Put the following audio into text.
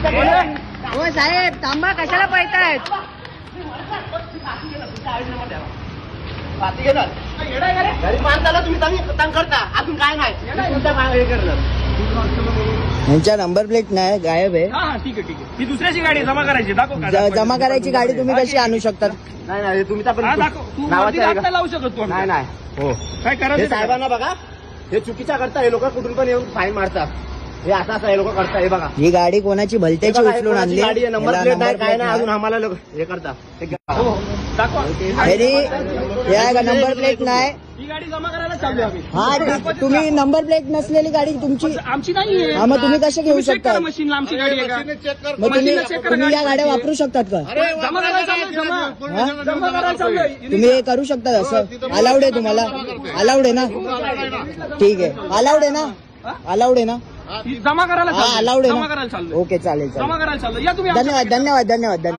हो साहेब थांबा, कशाला पळतायत? गरीब माणसाला तुम्ही तंग करता, अजून काय नाही हे करणार. यांच्या नंबर प्लेट नाही, गायब आहे. ठीक आहे. ती दुसऱ्याची गाडी जमा करायची, दाखव. जमा करायची गाडी तुम्ही कशी आणू शकता? नाही तुम्ही नावाचं लावू शकतो. नाही हो काय करायचं साहेबांना बघा, हे चुकीच्या करता. हे लोक कुठून पण येऊन फाईन मारतात. हे असं हे लोक करतात. हे बघा, ही गाडी कोणाची भलत्याची उचलून आणली, गाडी नंबर प्लेट नाही, काय नाही, अजून आम्हाला लोक हे करतात. नंबर प्लेट नाही. ही गाडी जमा करायला चालू आम्ही. हा, तुम्ही नंबर प्लेट नसलेली गाडी तुमची आमची नाही. मग तुम्ही कसे घेऊ शकता? मशीनला आमची गाडी आहे का? मग तुम्ही या गाड्या वापरू शकतात का? जमा करायला चालू. तुम्ही हे करू शकता, असं अलाउड आहे तुम्हाला? अलाउड आहे ना? ठीक आहे, अलाउड आहे ना? अलाउड आहे ना? जमा करायला अलाउड आहे जमा ना? करायला चालू. ओके, चालेल. जमा करायला चालू. या तुम्ही. धन्यवाद.